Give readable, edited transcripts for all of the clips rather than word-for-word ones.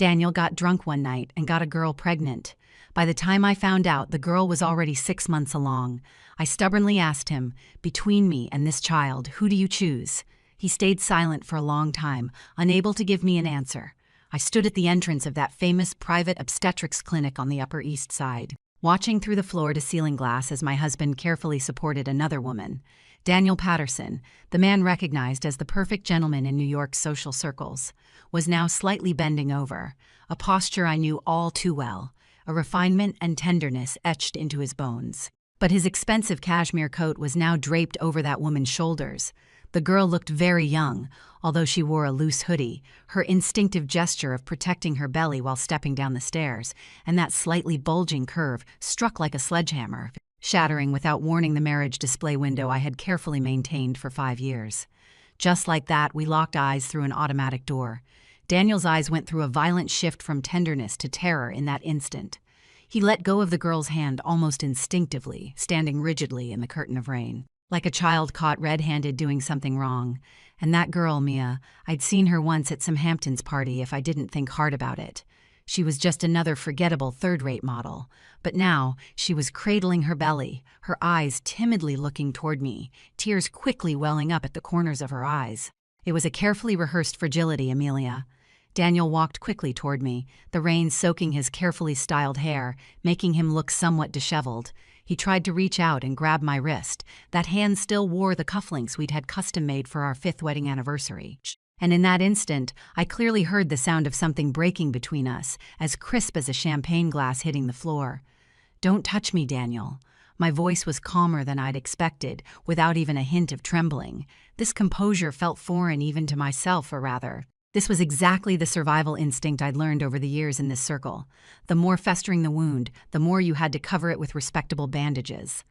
Daniel got drunk one night and got a girl pregnant. By the time I found out, the girl was already 6 months along. I stubbornly asked him, "Between me and this child, who do you choose?" He stayed silent for a long time, unable to give me an answer. I stood at the entrance of that famous private obstetrics clinic on the Upper East Side, watching through the floor-to-ceiling glass as my husband carefully supported another woman. Daniel Patterson, the man recognized as the perfect gentleman in New York's social circles, was now slightly bending over, a posture I knew all too well, a refinement and tenderness etched into his bones. But his expensive cashmere coat was now draped over that woman's shoulders. The girl looked very young, although she wore a loose hoodie, her instinctive gesture of protecting her belly while stepping down the stairs, and that slightly bulging curve struck like a sledgehammer, shattering without warning the marriage display window I had carefully maintained for 5 years. Just like that, we locked eyes through an automatic door. Daniel's eyes went through a violent shift from tenderness to terror in that instant. He let go of the girl's hand almost instinctively, standing rigidly in the curtain of rain, like a child caught red-handed doing something wrong. And that girl, Mia, I'd seen her once at some Hamptons party if I didn't think hard about it. She was just another forgettable third-rate model. But now, she was cradling her belly, her eyes timidly looking toward me, tears quickly welling up at the corners of her eyes. It was a carefully rehearsed fragility, Amelia. Daniel walked quickly toward me, the rain soaking his carefully styled hair, making him look somewhat disheveled. He tried to reach out and grab my wrist. That hand still wore the cufflinks we'd had custom-made for our 5th wedding anniversary. And in that instant, I clearly heard the sound of something breaking between us, as crisp as a champagne glass hitting the floor. "Don't touch me, Daniel." My voice was calmer than I'd expected, without even a hint of trembling. This composure felt foreign even to myself, or rather, this was exactly the survival instinct I'd learned over the years in this circle. The more festering the wound, the more you had to cover it with respectable bandages.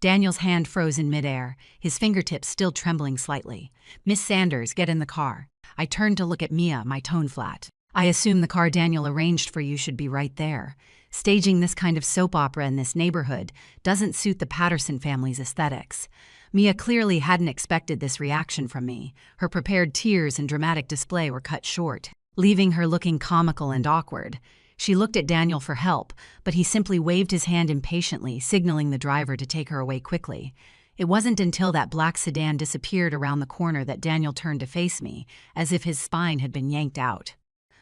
Daniel's hand froze in midair, his fingertips still trembling slightly. "Miss Sanders, get in the car." I turned to look at Mia, my tone flat. "I assume the car Daniel arranged for you should be right there. Staging this kind of soap opera in this neighborhood doesn't suit the Patterson family's aesthetics." Mia clearly hadn't expected this reaction from me. Her prepared tears and dramatic display were cut short, leaving her looking comical and awkward. She looked at Daniel for help, but he simply waved his hand impatiently, signaling the driver to take her away quickly. It wasn't until that black sedan disappeared around the corner that Daniel turned to face me, as if his spine had been yanked out.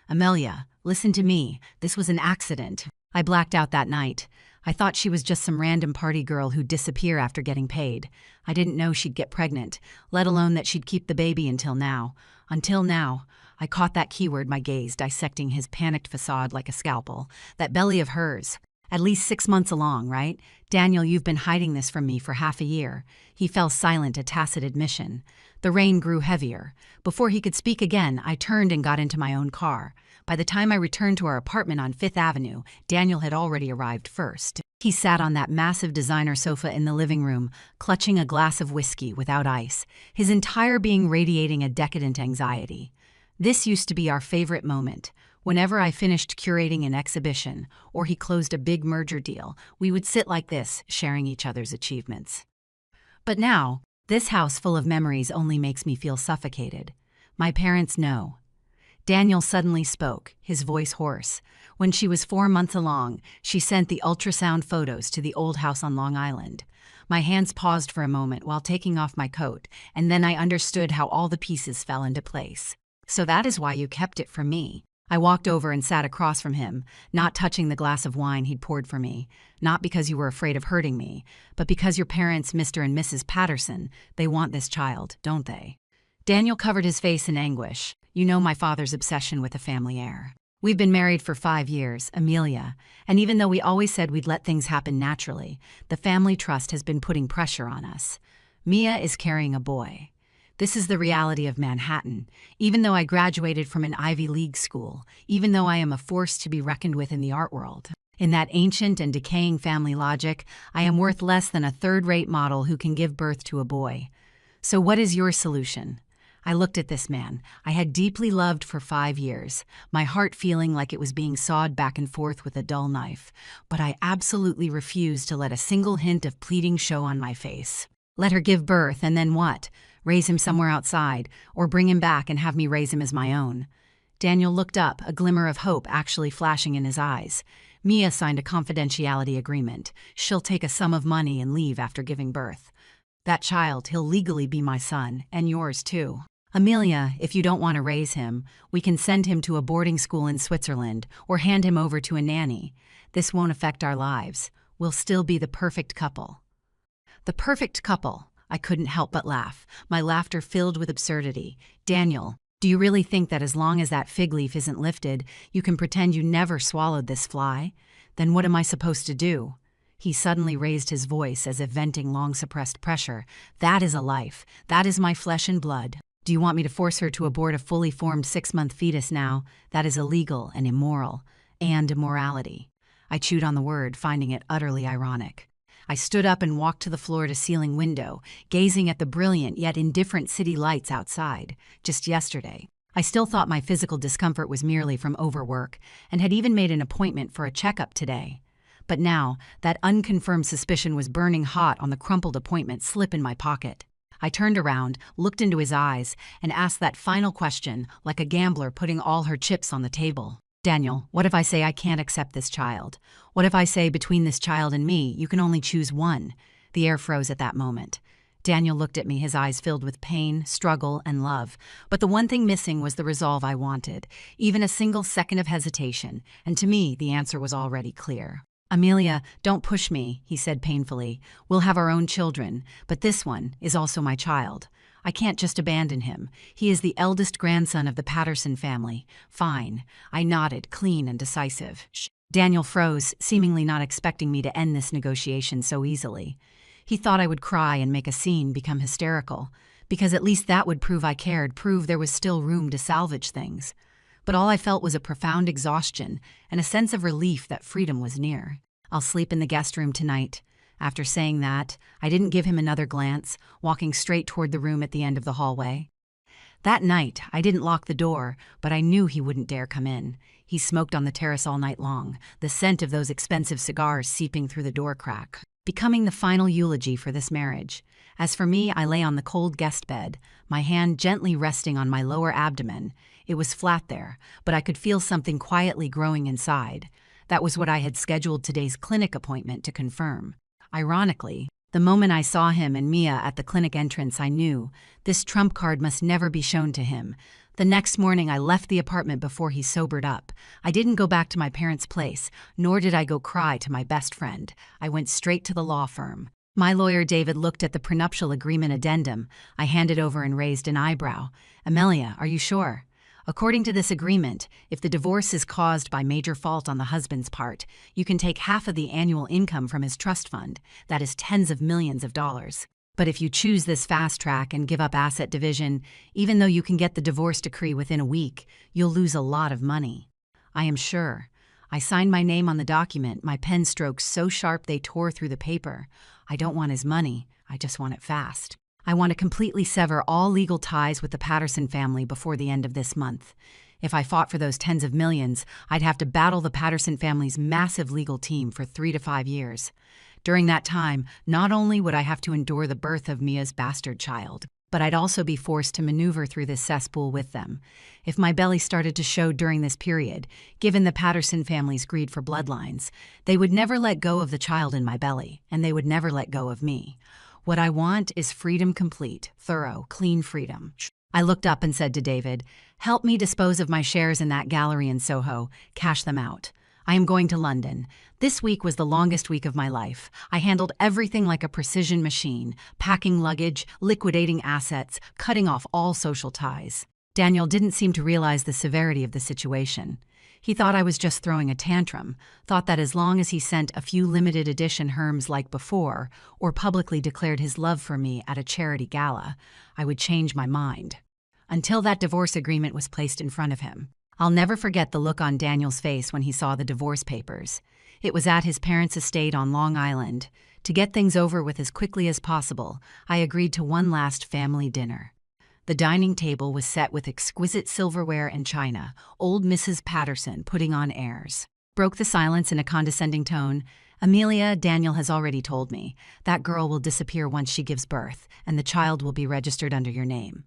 "Amelia, listen to me. This was an accident. I blacked out that night. I thought she was just some random party girl who'd disappear after getting paid. I didn't know she'd get pregnant, let alone that she'd keep the baby until now. Until now." I caught that keyword, my gaze dissecting his panicked facade like a scalpel. "That belly of hers. At least 6 months along, right? Daniel, you've been hiding this from me for half a year." He fell silent, a tacit admission. The rain grew heavier. Before he could speak again, I turned and got into my own car. By the time I returned to our apartment on 5th Avenue, Daniel had already arrived first. He sat on that massive designer sofa in the living room, clutching a glass of whiskey without ice, his entire being radiating a decadent anxiety. This used to be our favorite moment. Whenever I finished curating an exhibition, or he closed a big merger deal, we would sit like this, sharing each other's achievements. But now, this house full of memories only makes me feel suffocated. My parents know. Daniel suddenly spoke, his voice hoarse. When she was 4 months along, she sent the ultrasound photos to the old house on Long Island. My hands paused for a moment while taking off my coat, and then I understood how all the pieces fell into place. "So that is why you kept it from me." I walked over and sat across from him, not touching the glass of wine he'd poured for me. "Not because you were afraid of hurting me, but because your parents, Mr. and Mrs. Patterson, they want this child, don't they?" Daniel covered his face in anguish. "You know my father's obsession with a family heir. We've been married for 5 years, Amelia, and even though we always said we'd let things happen naturally, the family trust has been putting pressure on us. Mia is carrying a boy. This is the reality of Manhattan. Even though I graduated from an Ivy League school, even though I am a force to be reckoned with in the art world, in that ancient and decaying family logic, I am worth less than a third-rate model who can give birth to a boy. So what is your solution?" I looked at this man I had deeply loved for 5 years, my heart feeling like it was being sawed back and forth with a dull knife, but I absolutely refused to let a single hint of pleading show on my face. Let her give birth, and then what? Raise him somewhere outside, or bring him back and have me raise him as my own? Daniel looked up, a glimmer of hope actually flashing in his eyes. Mia signed a confidentiality agreement. She'll take a sum of money and leave after giving birth. That child, he'll legally be my son, and yours too. Amelia, if you don't want to raise him, we can send him to a boarding school in Switzerland or hand him over to a nanny. This won't affect our lives. We'll still be the perfect couple. The perfect couple. I couldn't help but laugh, my laughter filled with absurdity. Daniel, do you really think that as long as that fig leaf isn't lifted, you can pretend you never swallowed this fly? Then what am I supposed to do? He suddenly raised his voice as if venting long-suppressed pressure. That is a life. That is my flesh and blood. Do you want me to force her to abort a fully formed 6-month fetus now? That is illegal and immoral. And immorality. I chewed on the word, finding it utterly ironic. I stood up and walked to the floor-to-ceiling window, gazing at the brilliant yet indifferent city lights outside. Just yesterday, I still thought my physical discomfort was merely from overwork, and had even made an appointment for a checkup today. But now, that unconfirmed suspicion was burning hot on the crumpled appointment slip in my pocket. I turned around, looked into his eyes, and asked that final question, like a gambler putting all her chips on the table. Daniel, what if I say I can't accept this child? What if I say between this child and me, you can only choose one? The air froze at that moment. Daniel looked at me, his eyes filled with pain, struggle, and love. But the one thing missing was the resolve I wanted, even a single second of hesitation, and to me, the answer was already clear. Amelia, don't push me, he said painfully. We'll have our own children, but this one is also my child. I can't just abandon him. He is the eldest grandson of the Patterson family. Fine. I nodded, clean and decisive. Shh. Daniel froze, seemingly not expecting me to end this negotiation so easily. He thought I would cry and make a scene, become hysterical, because at least that would prove I cared, prove there was still room to salvage things. But all I felt was a profound exhaustion and a sense of relief that freedom was near. I'll sleep in the guest room tonight. After saying that, I didn't give him another glance, walking straight toward the room at the end of the hallway. That night, I didn't lock the door, but I knew he wouldn't dare come in. He smoked on the terrace all night long, the scent of those expensive cigars seeping through the door crack, becoming the final eulogy for this marriage. As for me, I lay on the cold guest bed, my hand gently resting on my lower abdomen. It was flat there, but I could feel something quietly growing inside. That was what I had scheduled today's clinic appointment to confirm. Ironically, the moment I saw him and Mia at the clinic entrance, I knew this trump card must never be shown to him. The next morning, I left the apartment before he sobered up. I didn't go back to my parents' place, nor did I go cry to my best friend. I went straight to the law firm. My lawyer, David, looked at the prenuptial agreement addendum. I handed over and raised an eyebrow. Amelia, are you sure? According to this agreement, if the divorce is caused by major fault on the husband's part, you can take half of the annual income from his trust fund. That is tens of millions of dollars. But if you choose this fast track and give up asset division, even though you can get the divorce decree within a week, you'll lose a lot of money. I am sure. I signed my name on the document, my pen strokes so sharp they tore through the paper. I don't want his money. I just want it fast. I want to completely sever all legal ties with the Patterson family before the end of this month. If I fought for those tens of millions, I'd have to battle the Patterson family's massive legal team for 3 to 5 years. During that time, not only would I have to endure the birth of Mia's bastard child, but I'd also be forced to maneuver through this cesspool with them. If my belly started to show during this period, given the Patterson family's greed for bloodlines, they would never let go of the child in my belly, and they would never let go of me. What I want is freedom complete, thorough, clean freedom. I looked up and said to David, help me dispose of my shares in that gallery in Soho, cash them out. I am going to London. This week was the longest week of my life. I handled everything like a precision machine, packing luggage, liquidating assets, cutting off all social ties. Daniel didn't seem to realize the severity of the situation. He thought I was just throwing a tantrum, thought that as long as he sent a few limited edition Herms like before, or publicly declared his love for me at a charity gala, I would change my mind. Until that divorce agreement was placed in front of him. I'll never forget the look on Daniel's face when he saw the divorce papers. It was at his parents' estate on Long Island. To get things over with as quickly as possible, I agreed to one last family dinner. The dining table was set with exquisite silverware and china, old Mrs. Patterson putting on airs. Broke the silence in a condescending tone. Amelia, Daniel has already told me, that girl will disappear once she gives birth, and the child will be registered under your name.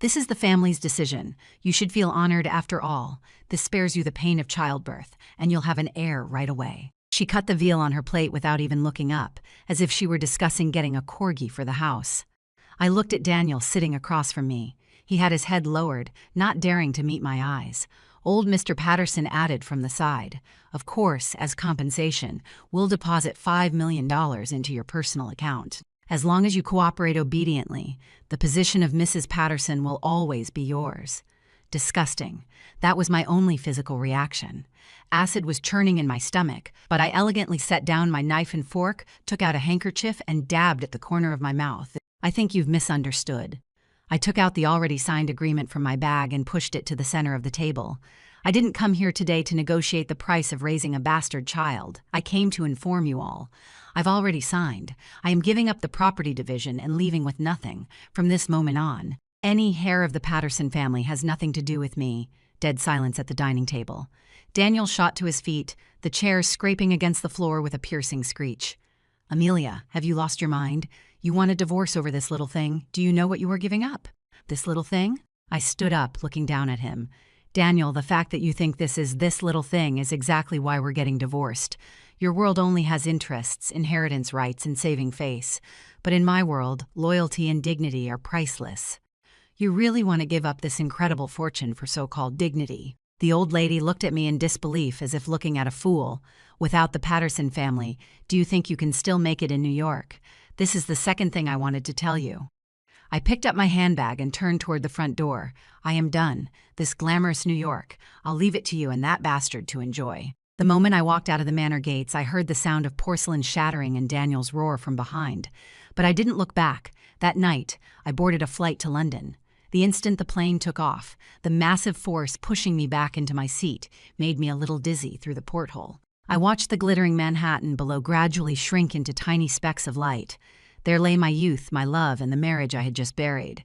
This is the family's decision. You should feel honored after all. This spares you the pain of childbirth, and you'll have an heir right away." She cut the veal on her plate without even looking up, as if she were discussing getting a corgi for the house. I looked at Daniel sitting across from me. He had his head lowered, not daring to meet my eyes. Old Mr. Patterson added from the side, "Of course, as compensation, we'll deposit $5 million into your personal account. As long as you cooperate obediently, the position of Mrs. Patterson will always be yours." Disgusting. That was my only physical reaction. Acid was churning in my stomach, but I elegantly set down my knife and fork, took out a handkerchief, and dabbed at the corner of my mouth. "I think you've misunderstood." I took out the already signed agreement from my bag and pushed it to the center of the table. "I didn't come here today to negotiate the price of raising a bastard child. I came to inform you all. I've already signed. I am giving up the property division and leaving with nothing. From this moment on, any hair of the Patterson family has nothing to do with me." Dead silence at the dining table. Daniel shot to his feet, the chair scraping against the floor with a piercing screech. "Amelia, have you lost your mind? You want a divorce over this little thing? Do you know what you are giving up?" "This little thing?" I stood up, looking down at him. "Daniel, the fact that you think this little thing is exactly why we're getting divorced. Your world only has interests, inheritance rights, and saving face. But in my world, loyalty and dignity are priceless. You really want to give up this incredible fortune for so-called dignity?" The old lady looked at me in disbelief, as if looking at a fool. "Without the Patterson family, do you think you can still make it in New York? This is the second thing I wanted to tell you." I picked up my handbag and turned toward the front door. "I am done. This glamorous New York, I'll leave it to you and that bastard to enjoy." The moment I walked out of the manor gates, I heard the sound of porcelain shattering and Daniel's roar from behind. But I didn't look back. That night, I boarded a flight to London. The instant the plane took off, the massive force pushing me back into my seat made me a little dizzy through the porthole. I watched the glittering Manhattan below gradually shrink into tiny specks of light. There lay my youth, my love, and the marriage I had just buried.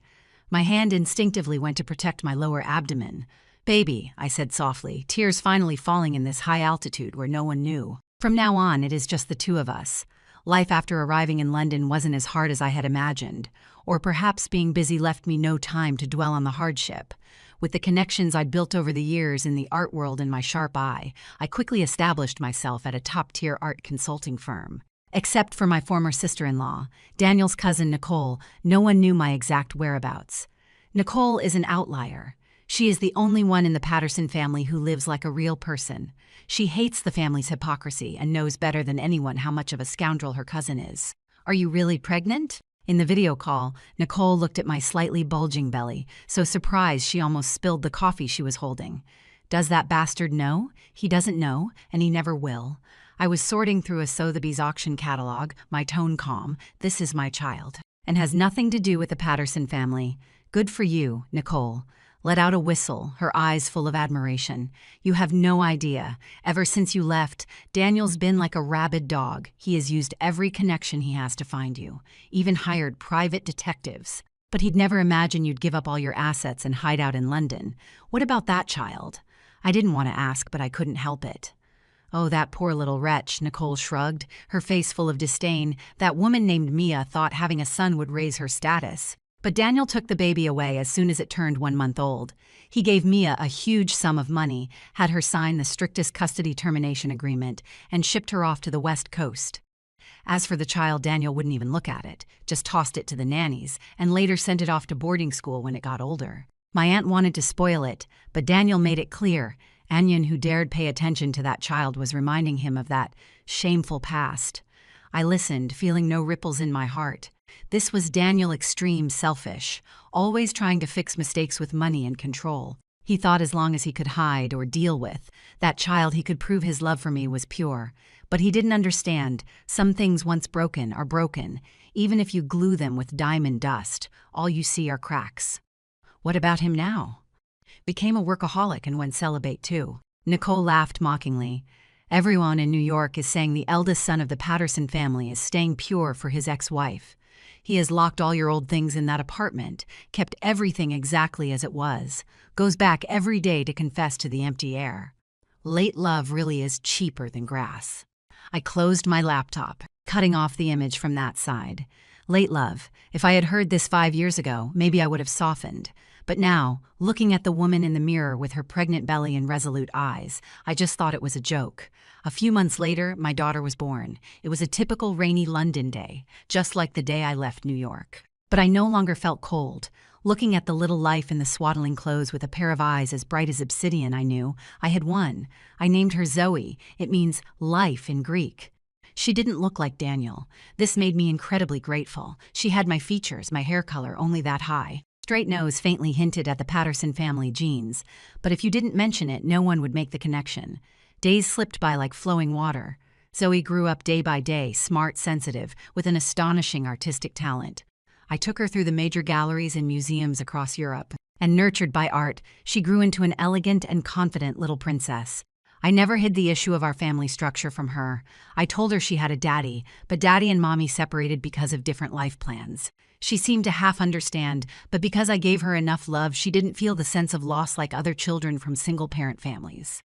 My hand instinctively went to protect my lower abdomen. "Baby," I said softly, tears finally falling in this high altitude where no one knew. "From now on, it is just the two of us. Life after arriving in London wasn't as hard as I had imagined, or perhaps being busy left me no time to dwell on the hardship. With the connections I'd built over the years in the art world and my sharp eye, I quickly established myself at a top-tier art consulting firm. Except for my former sister-in-law, Daniel's cousin Nicole, no one knew my exact whereabouts. Nicole is an outlier. She is the only one in the Patterson family who lives like a real person. She hates the family's hypocrisy and knows better than anyone how much of a scoundrel her cousin is. "Are you really pregnant?" In the video call, Nicole looked at my slightly bulging belly, so surprised she almost spilled the coffee she was holding. "Does that bastard know? He doesn't know, and he never will." I was sorting through a Sotheby's auction catalog, my tone calm. "This is my child, and has nothing to do with the Patterson family. Good for you, Nicole." Let out a whistle, her eyes full of admiration. "You have no idea. Ever since you left, Daniel's been like a rabid dog. He has used every connection he has to find you, even hired private detectives. But he'd never imagine you'd give up all your assets and hide out in London. What about that child?" I didn't want to ask, but I couldn't help it. "Oh, that poor little wretch," Nicole shrugged, her face full of disdain. "That woman named Mia thought having a son would raise her status. But Daniel took the baby away as soon as it turned 1 month old. He gave Mia a huge sum of money, had her sign the strictest custody termination agreement, and shipped her off to the West Coast. As for the child, Daniel wouldn't even look at it, just tossed it to the nannies, and later sent it off to boarding school when it got older. My aunt wanted to spoil it, but Daniel made it clear anyone who dared pay attention to that child was reminding him of that shameful past. I listened, feeling no ripples in my heart. This was Daniel extreme selfish, always trying to fix mistakes with money and control. He thought as long as he could hide or deal with that child, he could prove his love for me was pure. But he didn't understand. Some things once broken are broken. Even if you glue them with diamond dust, all you see are cracks. What about him now? Became a workaholic and went celibate too. Nicole laughed mockingly. Everyone in New York is saying the eldest son of the Patterson family is staying pure for his ex-wife. He has locked all your old things in that apartment, kept everything exactly as it was, goes back every day to confess to the empty air. Late love really is cheaper than grass. I closed my laptop, cutting off the image from that side. Late love. If I had heard this 5 years ago, maybe I would have softened. But now, looking at the woman in the mirror with her pregnant belly and resolute eyes, I just thought it was a joke. A few months later, my daughter was born. It was a typical rainy London day, just like the day I left New York. But I no longer felt cold. Looking at the little life in the swaddling clothes with a pair of eyes as bright as obsidian, I knew I had won. I named her Zoe. It means life in Greek. She didn't look like Daniel. This made me incredibly grateful. She had my features, my hair color, only that high. Straight nose faintly hinted at the Patterson family genes, but if you didn't mention it, no one would make the connection. Days slipped by like flowing water. Zoe grew up day by day, smart, sensitive, with an astonishing artistic talent. I took her through the major galleries and museums across Europe, and nurtured by art, she grew into an elegant and confident little princess. I never hid the issue of our family structure from her. I told her she had a daddy, but daddy and mommy separated because of different life plans. She seemed to half understand, but because I gave her enough love, she didn't feel the sense of loss like other children from single-parent families.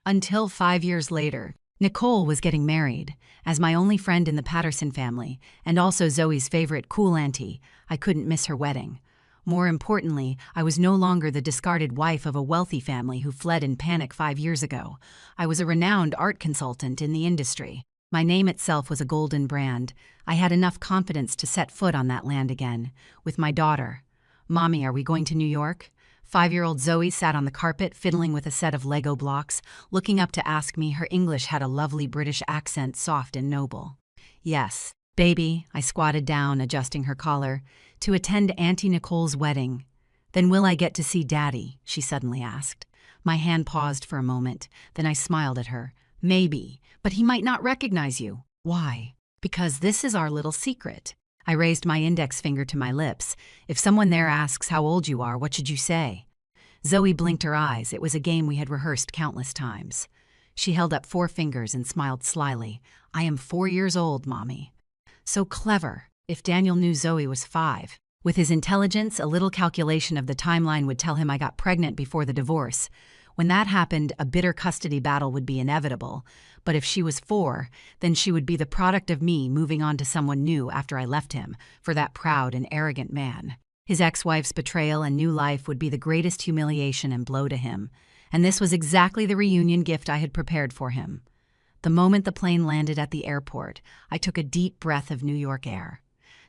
Until 5 years later, Nicole was getting married. As my only friend in the Patterson family, and also Zoe's favorite cool auntie, I couldn't miss her wedding. More importantly, I was no longer the discarded wife of a wealthy family who fled in panic 5 years ago. I was a renowned art consultant in the industry. My name itself was a golden brand. I had enough confidence to set foot on that land again, with my daughter. "Mommy, are we going to New York?" 5-year-old Zoe sat on the carpet, fiddling with a set of Lego blocks, looking up to ask me. Her English had a lovely British accent, soft and noble. "Yes, baby," I squatted down, adjusting her collar, "to attend Auntie Nicole's wedding." "Then will I get to see Daddy?" she suddenly asked. My hand paused for a moment, then I smiled at her. "Maybe, but he might not recognize you." "Why?" "Because this is our little secret." I raised my index finger to my lips. "If someone there asks how old you are, what should you say?" Zoe blinked her eyes. It was a game we had rehearsed countless times. She held up 4 fingers and smiled slyly. "I am 4 years old, Mommy." So clever. If Daniel knew Zoe was 5. With his intelligence, a little calculation of the timeline would tell him I got pregnant before the divorce. When that happened, a bitter custody battle would be inevitable. But if she was 4, then she would be the product of me moving on to someone new after I left him, for that proud and arrogant man. His ex-wife's betrayal and new life would be the greatest humiliation and blow to him. And this was exactly the reunion gift I had prepared for him. The moment the plane landed at the airport, I took a deep breath of New York air.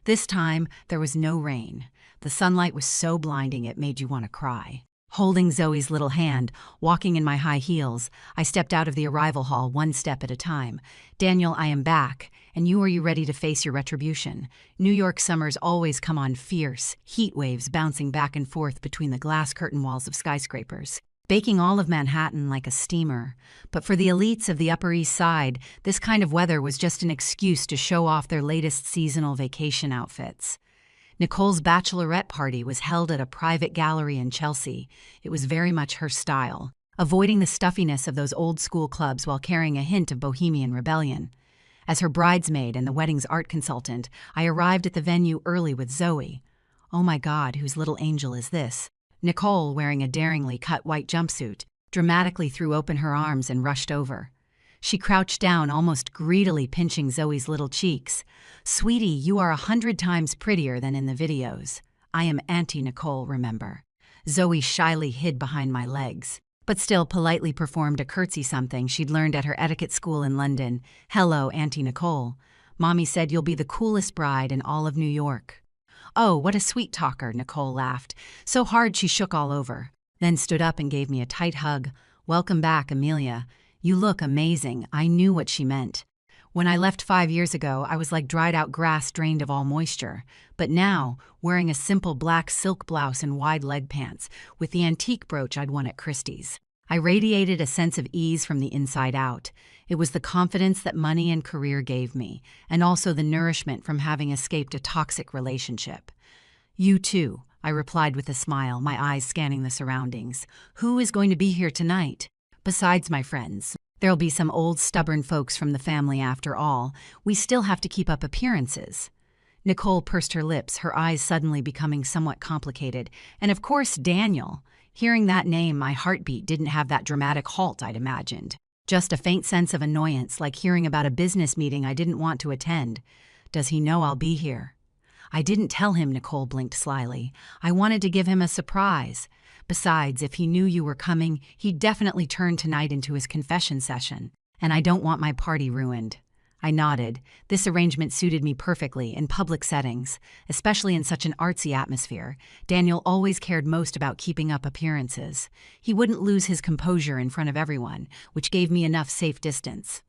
This time, there was no rain. The sunlight was so blinding it made you want to cry. Holding Zoe's little hand, walking in my high heels, I stepped out of the arrival hall one step at a time. "Daniel, I am back, and are you ready to face your retribution?" New York summers always come on fierce, heat waves bouncing back and forth between the glass curtain walls of skyscrapers, baking all of Manhattan like a steamer. But for the elites of the Upper East Side, this kind of weather was just an excuse to show off their latest seasonal vacation outfits. Nicole's bachelorette party was held at a private gallery in Chelsea. It was very much her style, avoiding the stuffiness of those old-school clubs while carrying a hint of bohemian rebellion. As her bridesmaid and the wedding's art consultant, I arrived at the venue early with Zoe. Oh my God, whose little angel is this? Nicole, wearing a daringly cut white jumpsuit, dramatically threw open her arms and rushed over. She crouched down, almost greedily pinching Zoe's little cheeks. "Sweetie, you are 100 times prettier than in the videos. I am Auntie Nicole, remember." Zoe shyly hid behind my legs, but still politely performed a curtsy, something she'd learned at her etiquette school in London. "Hello, Auntie Nicole. Mommy said you'll be the coolest bride in all of New York." "Oh, what a sweet talker," Nicole laughed, so hard she shook all over, then stood up and gave me a tight hug. "Welcome back, Amelia. You look amazing." I knew what she meant. When I left 5 years ago, I was like dried-out grass drained of all moisture. But now, wearing a simple black silk blouse and wide leg pants, with the antique brooch I'd won at Christie's, I radiated a sense of ease from the inside out. It was the confidence that money and career gave me, and also the nourishment from having escaped a toxic relationship. "You too," I replied with a smile, my eyes scanning the surroundings. "Who is going to be here tonight?" "Besides my friends, there'll be some old stubborn folks from the family after all. We still have to keep up appearances." Nicole pursed her lips, her eyes suddenly becoming somewhat complicated. "And of course, Daniel." Hearing that name, my heartbeat didn't have that dramatic halt I'd imagined. Just a faint sense of annoyance, like hearing about a business meeting I didn't want to attend. "Does he know I'll be here?" I didn't tell him, Nicole blinked slyly. I wanted to give him a surprise. Besides, if he knew you were coming, he'd definitely turn tonight into his confession session. And I don't want my party ruined. I nodded. This arrangement suited me perfectly in public settings, especially in such an artsy atmosphere. Daniel always cared most about keeping up appearances. He wouldn't lose his composure in front of everyone, which gave me enough safe distance.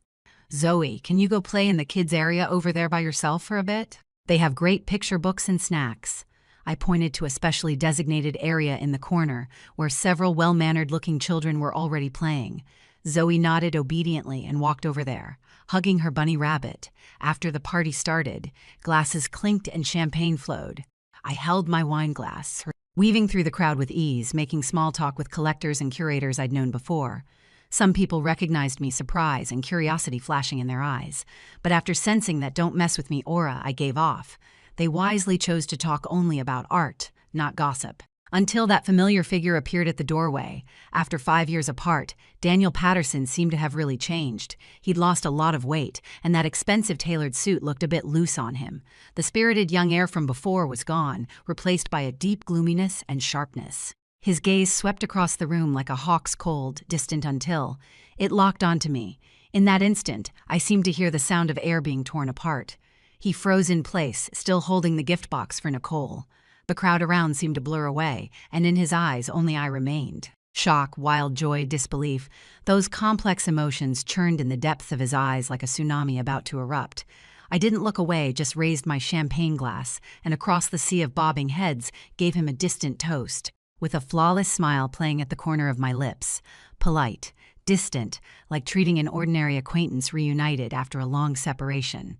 Zoe, can you go play in the kids' area over there by yourself for a bit? They have great picture books and snacks. I pointed to a specially designated area in the corner where several well-mannered-looking children were already playing. Zoe nodded obediently and walked over there, hugging her bunny rabbit. After the party started, glasses clinked and champagne flowed. I held my wine glass, weaving through the crowd with ease, making small talk with collectors and curators I'd known before. Some people recognized me, surprise and curiosity flashing in their eyes. But after sensing that don't mess with me aura I gave off, they wisely chose to talk only about art, not gossip. Until that familiar figure appeared at the doorway. After 5 years apart, Daniel Patterson seemed to have really changed. He'd lost a lot of weight, and that expensive tailored suit looked a bit loose on him. The spirited young air from before was gone, replaced by a deep gloominess and sharpness. His gaze swept across the room like a hawk's cold, distant until it locked onto me. In that instant, I seemed to hear the sound of air being torn apart. He froze in place, still holding the gift box for Nicole. The crowd around seemed to blur away, and in his eyes only I remained. Shock, wild joy, disbelief. Those complex emotions churned in the depths of his eyes like a tsunami about to erupt. I didn't look away, just raised my champagne glass, and across the sea of bobbing heads gave him a distant toast, with a flawless smile playing at the corner of my lips. Polite, distant, like treating an ordinary acquaintance reunited after a long separation.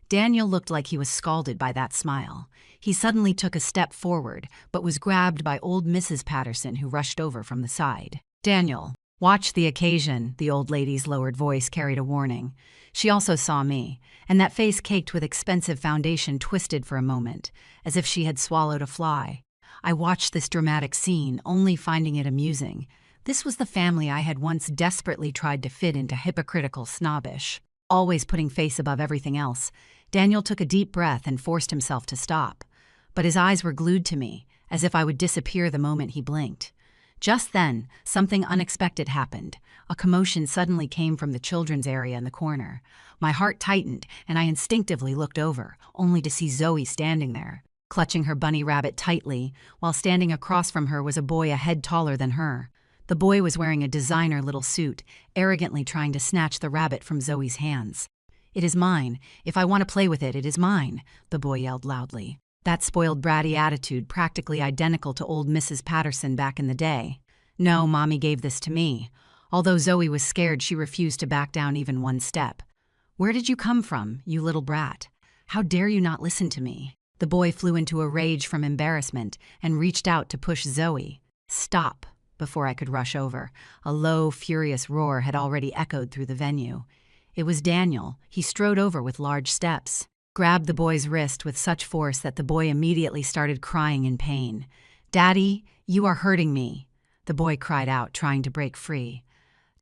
Daniel looked like he was scalded by that smile. He suddenly took a step forward, but was grabbed by old Mrs. Patterson, who rushed over from the side. "Daniel, watch the occasion," the old lady's lowered voice carried a warning. She also saw me, and that face caked with expensive foundation twisted for a moment, as if she had swallowed a fly. I watched this dramatic scene, only finding it amusing. This was the family I had once desperately tried to fit into, hypocritical, snobbish, always putting face above everything else. Daniel took a deep breath and forced himself to stop. But his eyes were glued to me, as if I would disappear the moment he blinked. Just then, something unexpected happened. A commotion suddenly came from the children's area in the corner. My heart tightened, and I instinctively looked over, only to see Zoe standing there, clutching her bunny rabbit tightly, while standing across from her was a boy a head taller than her. The boy was wearing a designer little suit, arrogantly trying to snatch the rabbit from Zoe's hands. "It is mine. If I want to play with it, it is mine," the boy yelled loudly. That spoiled bratty attitude practically identical to old Mrs. Patterson back in the day. "No, Mommy gave this to me." Although Zoe was scared, she refused to back down even one step. "Where did you come from, you little brat? How dare you not listen to me?" The boy flew into a rage from embarrassment and reached out to push Zoe. "Stop," before I could rush over. A low, furious roar had already echoed through the venue. It was Daniel. He strode over with large steps, grabbed the boy's wrist with such force that the boy immediately started crying in pain. "Daddy, you are hurting me," the boy cried out, trying to break free.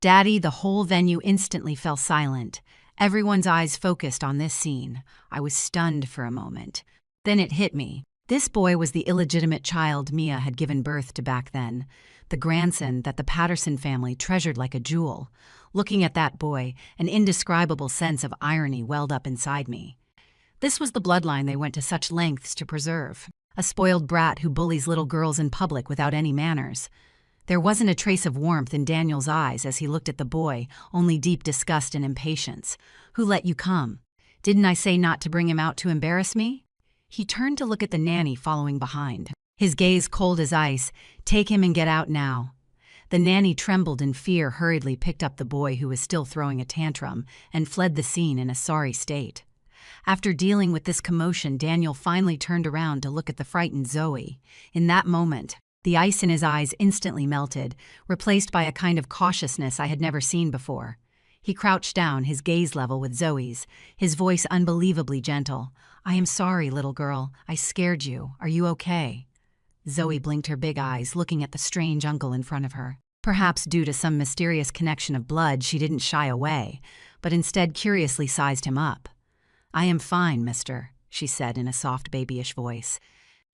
"Daddy," the whole venue instantly fell silent. Everyone's eyes focused on this scene. I was stunned for a moment. Then it hit me. This boy was the illegitimate child Mia had given birth to back then, the grandson that the Patterson family treasured like a jewel. Looking at that boy, an indescribable sense of irony welled up inside me. This was the bloodline they went to such lengths to preserve. A spoiled brat who bullies little girls in public without any manners. There wasn't a trace of warmth in Daniel's eyes as he looked at the boy, only deep disgust and impatience. "Who let you come? Didn't I say not to bring him out to embarrass me?" He turned to look at the nanny following behind, his gaze cold as ice. "Take him and get out now." The nanny trembled in fear, hurriedly picked up the boy who was still throwing a tantrum, and fled the scene in a sorry state. After dealing with this commotion, Daniel finally turned around to look at the frightened Zoe. In that moment, the ice in his eyes instantly melted, replaced by a kind of cautiousness I had never seen before. He crouched down, his gaze level with Zoe's, his voice unbelievably gentle. "I am sorry, little girl. I scared you. Are you okay?" Zoe blinked her big eyes, looking at the strange uncle in front of her. Perhaps due to some mysterious connection of blood, she didn't shy away, but instead curiously sized him up. "I am fine, mister. she said in a soft babyish voice,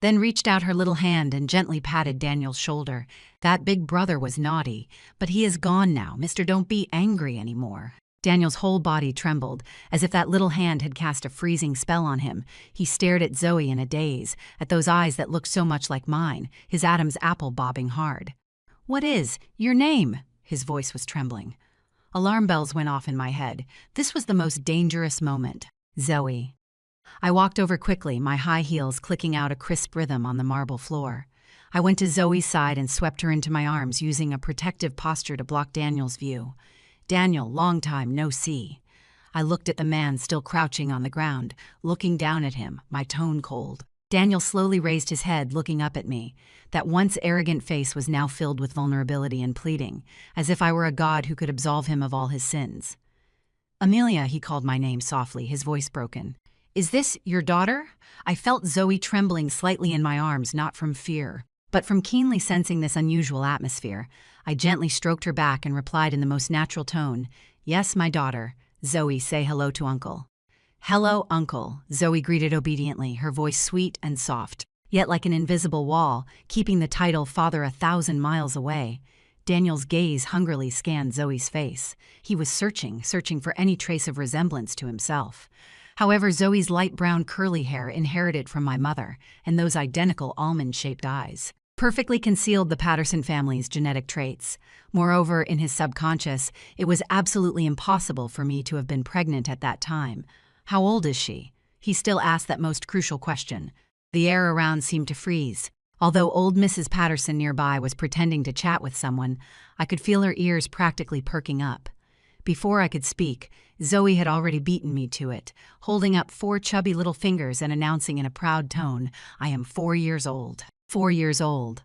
then reached out her little hand and gently patted Daniel's shoulder. That big brother was naughty, but he is gone now, Mister. Don't be angry anymore. Daniel's whole body trembled, as if that little hand had cast a freezing spell on him. He stared at Zoe in a daze, at those eyes that looked so much like mine, his Adam's apple bobbing hard. "What is your name?" His voice was trembling. Alarm bells went off in my head. This was the most dangerous moment. Zoe. I walked over quickly, my high heels clicking out a crisp rhythm on the marble floor. I went to Zoe's side and swept her into my arms, using a protective posture to block Daniel's view. "Daniel, long time no see." I looked at the man still crouching on the ground, looking down at him, my tone cold. Daniel slowly raised his head, looking up at me. That once arrogant face was now filled with vulnerability and pleading, as if I were a god who could absolve him of all his sins. "Amelia," he called my name softly, his voice broken. "Is this your daughter?" I felt Zoe trembling slightly in my arms, not from fear, but from keenly sensing this unusual atmosphere. I gently stroked her back and replied in the most natural tone, "Yes, my daughter. Zoe, say hello to Uncle." "Hello, Uncle," Zoe greeted obediently, her voice sweet and soft, yet like an invisible wall, keeping the title father 1,000 miles away. Daniel's gaze hungrily scanned Zoe's face. He was searching for any trace of resemblance to himself. However, Zoe's light brown curly hair, inherited from my mother, and those identical almond-shaped eyes, perfectly concealed the Patterson family's genetic traits. Moreover, in his subconscious, it was absolutely impossible for me to have been pregnant at that time. "How old is she?" He still asked that most crucial question. The air around seemed to freeze. Although old Mrs. Patterson nearby was pretending to chat with someone, I could feel her ears practically perking up. Before I could speak, Zoe had already beaten me to it, holding up 4 chubby little fingers and announcing in a proud tone, "I am 4 years old. 4 years old."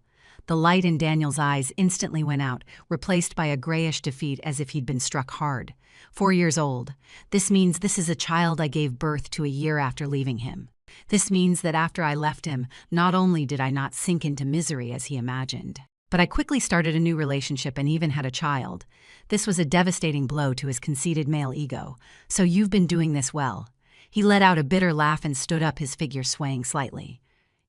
The light in Daniel's eyes instantly went out, replaced by a grayish defeat as if he'd been struck hard. 4 years old. This means this is a child I gave birth to a year after leaving him. This means that after I left him, not only did I not sink into misery as he imagined, but I quickly started a new relationship and even had a child. This was a devastating blow to his conceited male ego. "So you've been doing this well." He let out a bitter laugh and stood up, his figure swaying slightly.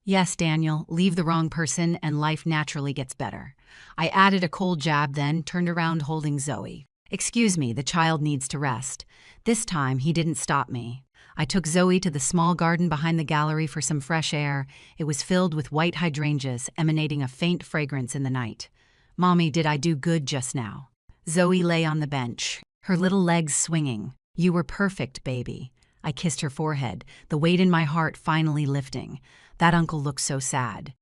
"Yes, Daniel, leave the wrong person and life naturally gets better." I added a cold jab, then turned around holding Zoe. "Excuse me, the child needs to rest." This time, he didn't stop me. I took Zoe to the small garden behind the gallery for some fresh air. It was filled with white hydrangeas, emanating a faint fragrance in the night. "Mommy, did I do good just now?" Zoe lay on the bench, her little legs swinging. "You were perfect, baby." I kissed her forehead, the weight in my heart finally lifting. That uncle looked so sad.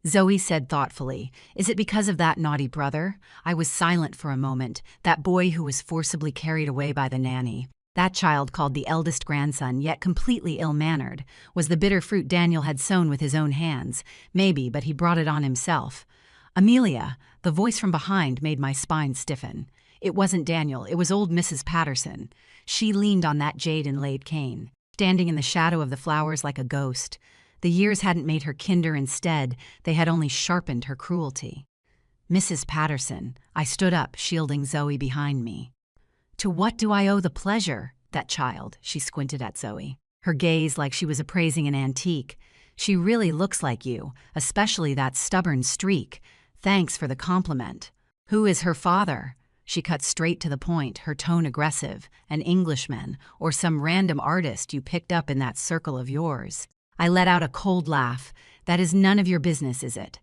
Zoe said thoughtfully, "Is it because of that naughty brother?" I was silent for a moment. That boy who was forcibly carried away by the nanny. That child, called the eldest grandson, yet completely ill-mannered, was the bitter fruit Daniel had sown with his own hands. Maybe, but he brought it on himself. "Amelia," the voice from behind made my spine stiffen. It wasn't Daniel, it was old Mrs. Patterson. She leaned on that jade-inlaid cane, standing in the shadow of the flowers like a ghost. The years hadn't made her kinder, instead, they had only sharpened her cruelty. "Mrs. Patterson," I stood up, shielding Zoe behind me. "To what do I owe the pleasure?" "That child," she squinted at Zoe, her gaze like she was appraising an antique. "She really looks like you, especially that stubborn streak. Thanks for the compliment." "Who is her father?" She cut straight to the point, her tone aggressive. "An Englishman, or some random artist you picked up in that circle of yours." I let out a cold laugh. "That is none of your business, is it?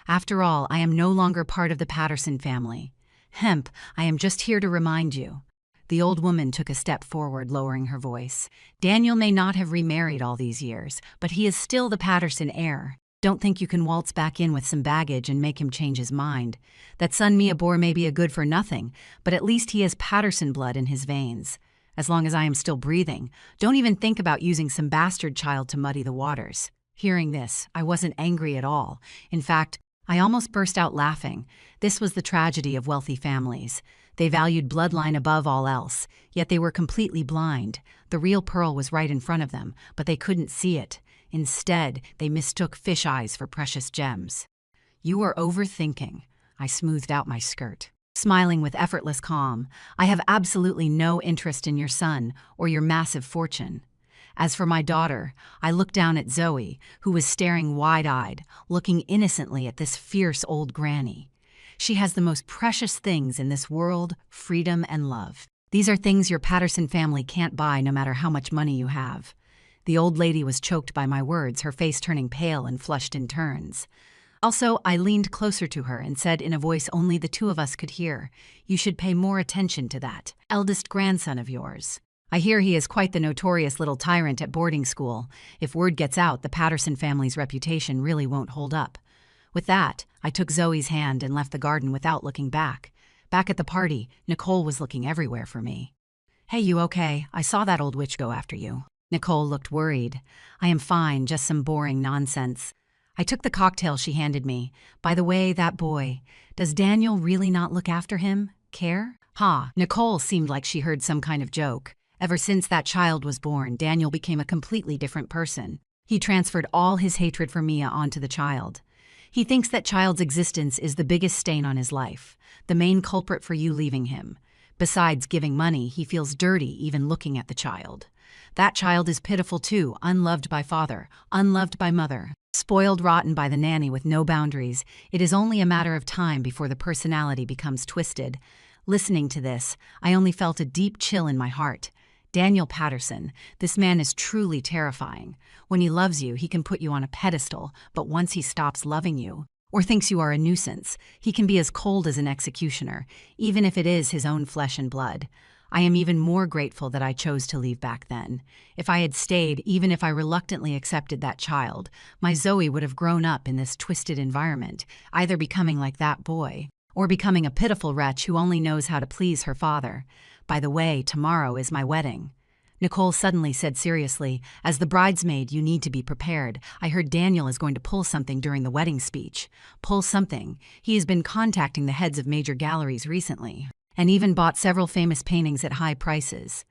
After all, I am no longer part of the Patterson family. Hemp, I am just here to remind you." The old woman took a step forward, lowering her voice. "Daniel may not have remarried all these years, but he is still the Patterson heir. Don't think you can waltz back in with some baggage and make him change his mind. That son Mia bore may be a good for nothing, but at least he has Patterson blood in his veins. As long as I am still breathing, don't even think about using some bastard child to muddy the waters." Hearing this, I wasn't angry at all. In fact, I almost burst out laughing. This was the tragedy of wealthy families. They valued bloodline above all else, yet they were completely blind. The real pearl was right in front of them, but they couldn't see it. Instead, they mistook fish eyes for precious gems. "You are overthinking." I smoothed out my skirt, smiling with effortless calm. "I have absolutely no interest in your son or your massive fortune. As for my daughter, I looked down at Zoe, who was staring wide-eyed, looking innocently at this fierce old granny. She has the most precious things in this world: freedom and love. These are things your Patterson family can't buy no matter how much money you have. The old lady was choked by my words, her face turning pale and flushed in turns. Also, I leaned closer to her and said in a voice only the two of us could hear, "You should pay more attention to that eldest grandson of yours. I hear he is quite the notorious little tyrant at boarding school. If word gets out, the Patterson family's reputation really won't hold up." With that, I took Zoe's hand and left the garden without looking back. Back at the party, Nicole was looking everywhere for me. "Hey, you okay? I saw that old witch go after you." Nicole looked worried. "I am fine, just some boring nonsense." I took the cocktail she handed me. "By the way, that boy, does Daniel really not look after him? Care?" Ha! Nicole seemed like she heard some kind of joke. Ever since that child was born, Daniel became a completely different person. He transferred all his hatred for Mia onto the child. He thinks that child's existence is the biggest stain on his life, the main culprit for you leaving him. Besides giving money, he feels dirty even looking at the child. That child is pitiful too, unloved by father, unloved by mother, spoiled rotten by the nanny with no boundaries. It is only a matter of time before the personality becomes twisted. Listening to this, I only felt a deep chill in my heart. Daniel Patterson, this man is truly terrifying. When he loves you, he can put you on a pedestal, but once he stops loving you, or thinks you are a nuisance, he can be as cold as an executioner, even if it is his own flesh and blood. I am even more grateful that I chose to leave back then. If I had stayed, even if I reluctantly accepted that child, my Zoe would have grown up in this twisted environment, either becoming like that boy, or becoming a pitiful wretch who only knows how to please her father. By the way, tomorrow is my wedding. Nicole suddenly said seriously, "As the bridesmaid, you need to be prepared. I heard Daniel is going to pull something during the wedding speech." Pull something? He has been contacting the heads of major galleries recently, and even bought several famous paintings at high prices.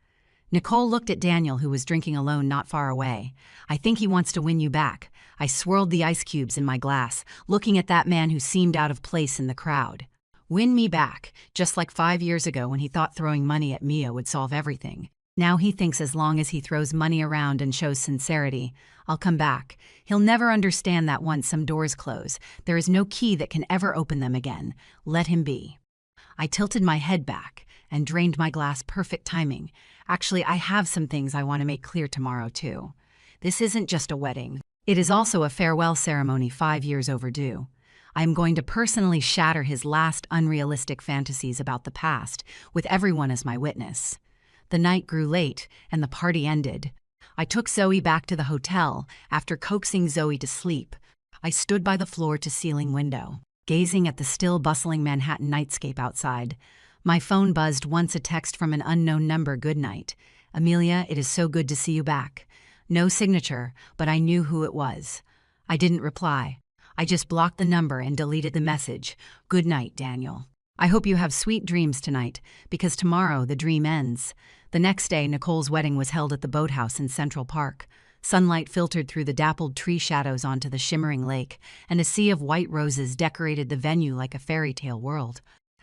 Nicole looked at Daniel, who was drinking alone not far away. "I think he wants to win you back." I swirled the ice cubes in my glass, looking at that man who seemed out of place in the crowd. Win me back, just like 5 years ago when he thought throwing money at Mia would solve everything. Now he thinks as long as he throws money around and shows sincerity, I'll come back. He'll never understand that once some doors close, there is no key that can ever open them again. Let him be. I tilted my head back and drained my glass. Perfect timing. Actually, I have some things I want to make clear tomorrow, too. This isn't just a wedding. It is also a farewell ceremony 5 years overdue. I am going to personally shatter his last unrealistic fantasies about the past, with everyone as my witness. The night grew late, and the party ended. I took Zoe back to the hotel. After coaxing Zoe to sleep, I stood by the floor-to-ceiling window, gazing at the still bustling Manhattan nightscape outside. My phone buzzed once, a text from an unknown number. "Good night. Amelia, it is so good to see you back." No signature, but I knew who it was. I didn't reply. I just blocked the number and deleted the message. "Good night, Daniel. I hope you have sweet dreams tonight, because tomorrow the dream ends." The next day, Nicole's wedding was held at the boathouse in Central Park. Sunlight filtered through the dappled tree shadows onto the shimmering lake, and a sea of white roses decorated the venue like a fairy tale world.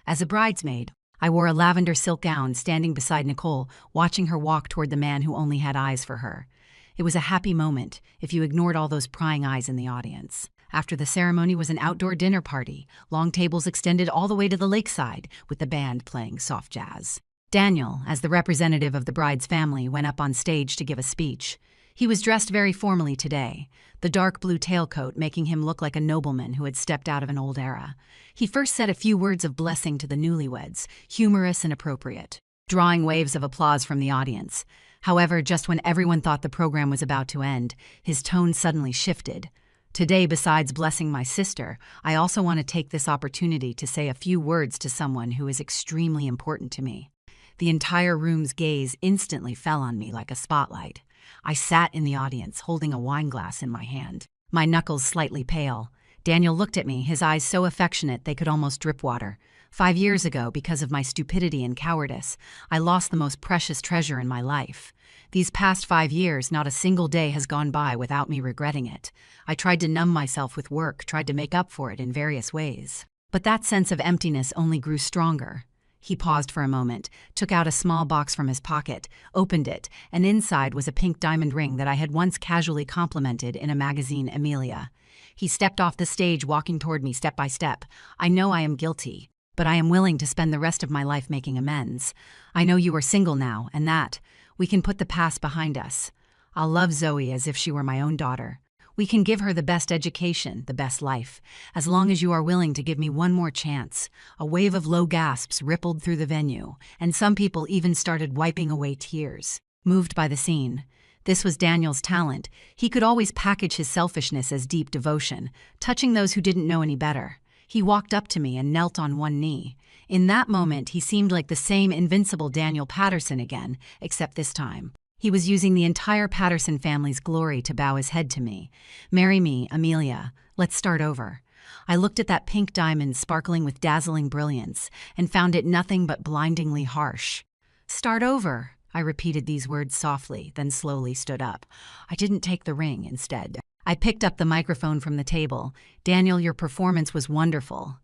As a bridesmaid, I wore a lavender silk gown, standing beside Nicole, watching her walk toward the man who only had eyes for her. It was a happy moment, if you ignored all those prying eyes in the audience. After the ceremony was an outdoor dinner party. Long tables extended all the way to the lakeside, with the band playing soft jazz. Daniel, as the representative of the bride's family, went up on stage to give a speech. He was dressed very formally today, the dark blue tailcoat making him look like a nobleman who had stepped out of an old era. He first said a few words of blessing to the newlyweds, humorous and appropriate, drawing waves of applause from the audience. However, just when everyone thought the program was about to end, his tone suddenly shifted. "Today, besides blessing my sister, I also want to take this opportunity to say a few words to someone who is extremely important to me." The entire room's gaze instantly fell on me like a spotlight. I sat in the audience, holding a wineglass in my hand, my knuckles slightly pale. Daniel looked at me, his eyes so affectionate they could almost drip water. 5 years ago, because of my stupidity and cowardice, I lost the most precious treasure in my life. These past 5 years, not a single day has gone by without me regretting it. I tried to numb myself with work, tried to make up for it in various ways. But that sense of emptiness only grew stronger. He paused for a moment, took out a small box from his pocket, opened it, and inside was a pink diamond ring that I had once casually complimented in a magazine, Amelia. He stepped off the stage, walking toward me step by step. I know I am guilty, but I am willing to spend the rest of my life making amends. I know you are single now, and that we can put the past behind us. I'll love Zoe as if she were my own daughter. We can give her the best education, the best life, as long as you are willing to give me one more chance. A wave of low gasps rippled through the venue, and some people even started wiping away tears, moved by the scene. This was Daniel's talent. He could always package his selfishness as deep devotion, touching those who didn't know any better. He walked up to me and knelt on one knee. In that moment, he seemed like the same invincible Daniel Patterson again, except this time he was using the entire Patterson family's glory to bow his head to me. Marry me, Amelia. Let's start over. I looked at that pink diamond sparkling with dazzling brilliance and found it nothing but blindingly harsh. Start over. I repeated these words softly, then slowly stood up. I didn't take the ring instead. I picked up the microphone from the table. Daniel, your performance was wonderful.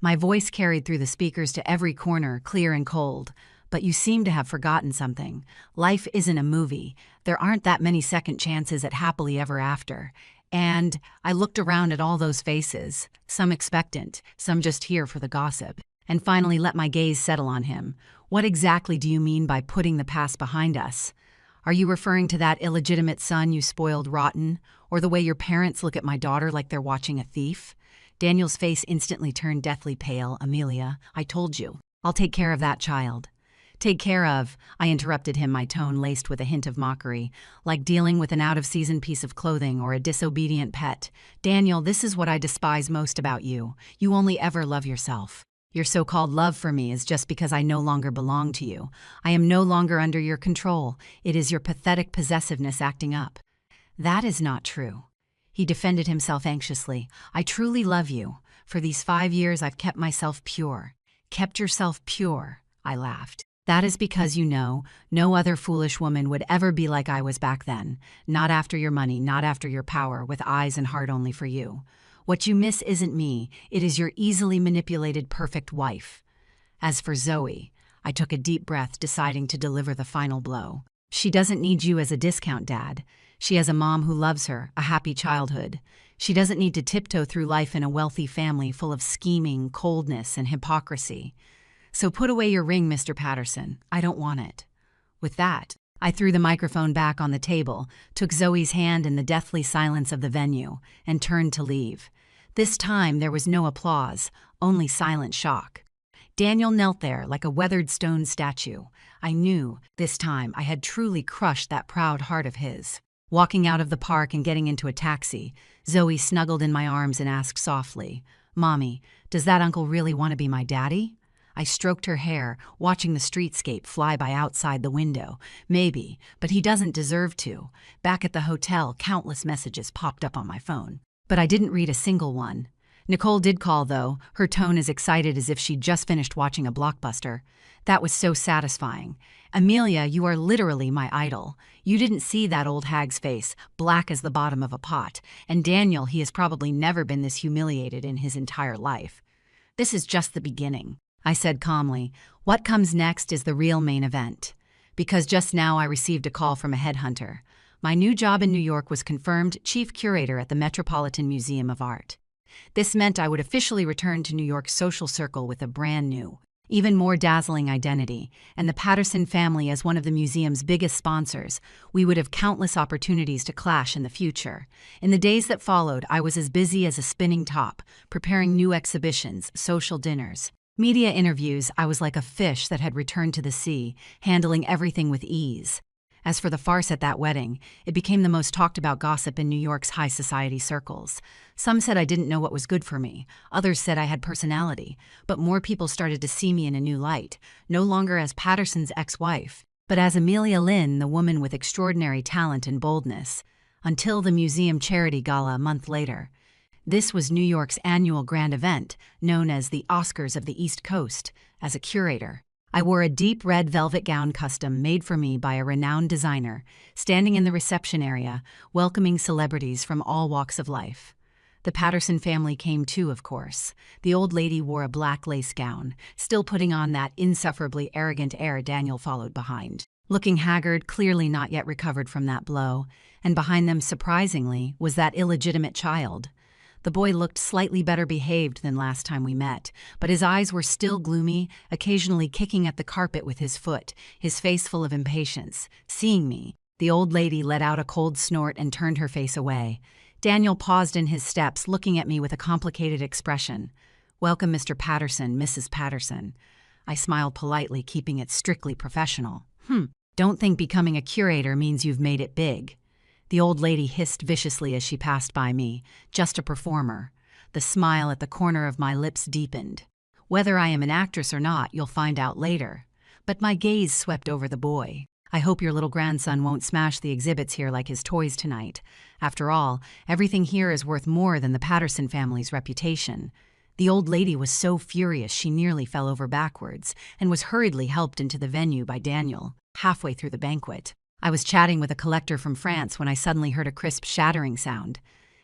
My voice carried through the speakers to every corner, clear and cold. But you seem to have forgotten something. Life isn't a movie. There aren't that many second chances at happily ever after. And I looked around at all those faces, some expectant, some just here for the gossip, and finally let my gaze settle on him. What exactly do you mean by putting the past behind us? Are you referring to that illegitimate son you spoiled rotten, or the way your parents look at my daughter like they're watching a thief? Daniel's face instantly turned deathly pale. Amelia, I told you. I'll take care of that child. Take care of, I interrupted him, my tone laced with a hint of mockery, like dealing with an out-of-season piece of clothing or a disobedient pet. Daniel, this is what I despise most about you. You only ever love yourself. Your so-called love for me is just because I no longer belong to you. I am no longer under your control. It is your pathetic possessiveness acting up. That is not true. He defended himself anxiously. I truly love you. For these 5 years I've kept myself pure. Kept yourself pure, I laughed. That is because you know, no other foolish woman would ever be like I was back then. Not after your money, not after your power, with eyes and heart only for you. What you miss isn't me, it is your easily manipulated perfect wife. As for Zoe, I took a deep breath, deciding to deliver the final blow. She doesn't need you as a discount dad. She has a mom who loves her, a happy childhood. She doesn't need to tiptoe through life in a wealthy family full of scheming, coldness, and hypocrisy. So put away your ring, Mr. Patterson. I don't want it. With that, I threw the microphone back on the table, took Zoe's hand in the deathly silence of the venue, and turned to leave. This time there was no applause, only silent shock. Daniel knelt there like a weathered stone statue. I knew, this time, I had truly crushed that proud heart of his. Walking out of the park and getting into a taxi, Zoe snuggled in my arms and asked softly, Mommy, does that uncle really want to be my daddy? I stroked her hair, watching the streetscape fly by outside the window. Maybe, but he doesn't deserve to. Back at the hotel, countless messages popped up on my phone. But I didn't read a single one. Nicole did call, though, her tone as excited as if she'd just finished watching a blockbuster. That was so satisfying. Amelia, you are literally my idol. You didn't see that old hag's face, black as the bottom of a pot. And Daniel, he has probably never been this humiliated in his entire life. This is just the beginning, I said calmly. What comes next is the real main event. Because just now I received a call from a headhunter. My new job in New York was confirmed chief curator at the Metropolitan Museum of Art. This meant I would officially return to New York's social circle with a brand new, even more dazzling identity, and the Patterson family as one of the museum's biggest sponsors. We would have countless opportunities to clash in the future. In the days that followed, I was as busy as a spinning top, preparing new exhibitions, social dinners, media interviews. I was like a fish that had returned to the sea, handling everything with ease. As for the farce at that wedding, it became the most talked about gossip in New York's high society circles. Some said I didn't know what was good for me. Others said I had personality. But more people started to see me in a new light, no longer as Patterson's ex-wife, but as Amelia Lynn, the woman with extraordinary talent and boldness. Until the museum charity gala a month later. This was New York's annual grand event, known as the Oscars of the East Coast. As a curator, I wore a deep red velvet gown custom made for me by a renowned designer, standing in the reception area, welcoming celebrities from all walks of life. The Patterson family came too, of course. The old lady wore a black lace gown, still putting on that insufferably arrogant air. Daniel followed behind, looking haggard, clearly not yet recovered from that blow, and behind them, surprisingly, was that illegitimate child. The boy looked slightly better behaved than last time we met, but his eyes were still gloomy, occasionally kicking at the carpet with his foot, his face full of impatience. Seeing me, the old lady let out a cold snort and turned her face away. Daniel paused in his steps, looking at me with a complicated expression. "Welcome, Mr. Patterson, Mrs. Patterson." I smiled politely, keeping it strictly professional. Don't think becoming a curator means you've made it big." The old lady hissed viciously as she passed by me. "Just a performer." The smile at the corner of my lips deepened. "Whether I am an actress or not, you'll find out later." But my gaze swept over the boy. "I hope your little grandson won't smash the exhibits here like his toys tonight. After all, everything here is worth more than the Patterson family's reputation." The old lady was so furious she nearly fell over backwards and was hurriedly helped into the venue by Daniel. Halfway through the banquet, I was chatting with a collector from France when I suddenly heard a crisp shattering sound.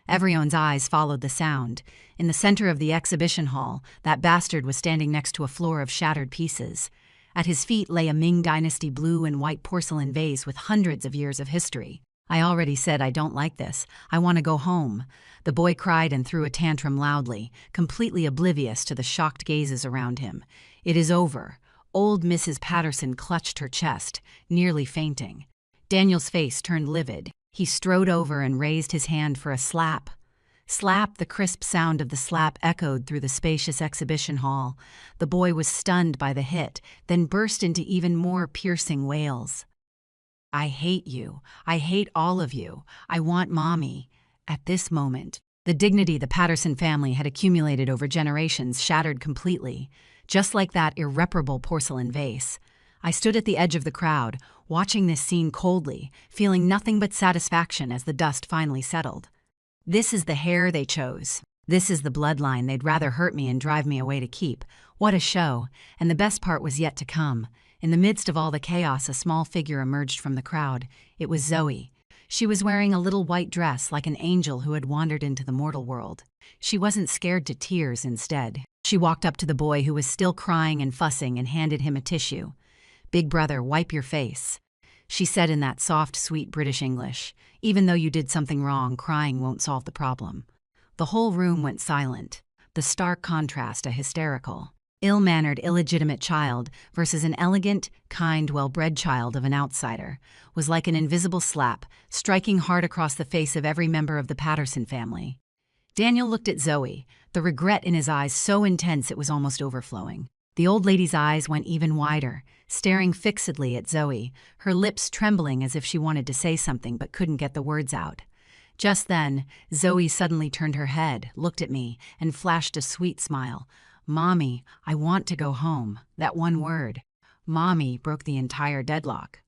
Everyone's eyes followed the sound. In the center of the exhibition hall, that bastard was standing next to a floor of shattered pieces. At his feet lay a Ming Dynasty blue and white porcelain vase with hundreds of years of history. "I already said I don't like this. I want to go home." The boy cried and threw a tantrum loudly, completely oblivious to the shocked gazes around him. "It is over." Old Mrs. Patterson clutched her chest, nearly fainting. Daniel's face turned livid. He strode over and raised his hand for a slap. Slap! The crisp sound of the slap echoed through the spacious exhibition hall. The boy was stunned by the hit, then burst into even more piercing wails. "I hate you. I hate all of you. I want Mommy." At this moment, the dignity the Patterson family had accumulated over generations shattered completely, just like that irreparable porcelain vase. I stood at the edge of the crowd, watching this scene coldly, feeling nothing but satisfaction as the dust finally settled. This is the hair they chose. This is the bloodline they'd rather hurt me and drive me away to keep. What a show! And the best part was yet to come. In the midst of all the chaos, a small figure emerged from the crowd. It was Zoe. She was wearing a little white dress like an angel who had wandered into the mortal world. She wasn't scared to tears. Instead, she walked up to the boy who was still crying and fussing and handed him a tissue. "Big brother, wipe your face," she said in that soft, sweet British English. "Even though you did something wrong, crying won't solve the problem." The whole room went silent. The stark contrast, a hysterical, ill-mannered, illegitimate child versus an elegant, kind, well-bred child of an outsider, was like an invisible slap, striking hard across the face of every member of the Patterson family. Daniel looked at Zoe, the regret in his eyes so intense it was almost overflowing. The old lady's eyes went even wider, staring fixedly at Zoe, her lips trembling as if she wanted to say something but couldn't get the words out. Just then, Zoe suddenly turned her head, looked at me, and flashed a sweet smile. "Mommy, I want to go home." That one word, "Mommy," broke the entire deadlock.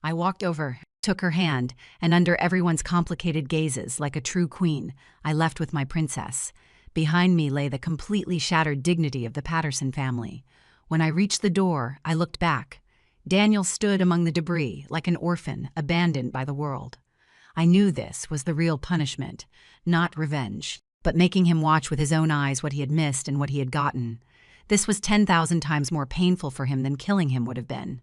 I walked over, took her hand, and under everyone's complicated gazes, like a true queen, I left with my princess. Behind me lay the completely shattered dignity of the Patterson family. When I reached the door, I looked back. Daniel stood among the debris, like an orphan, abandoned by the world. I knew this was the real punishment, not revenge, but making him watch with his own eyes what he had missed and what he had gotten. This was 10,000 times more painful for him than killing him would have been.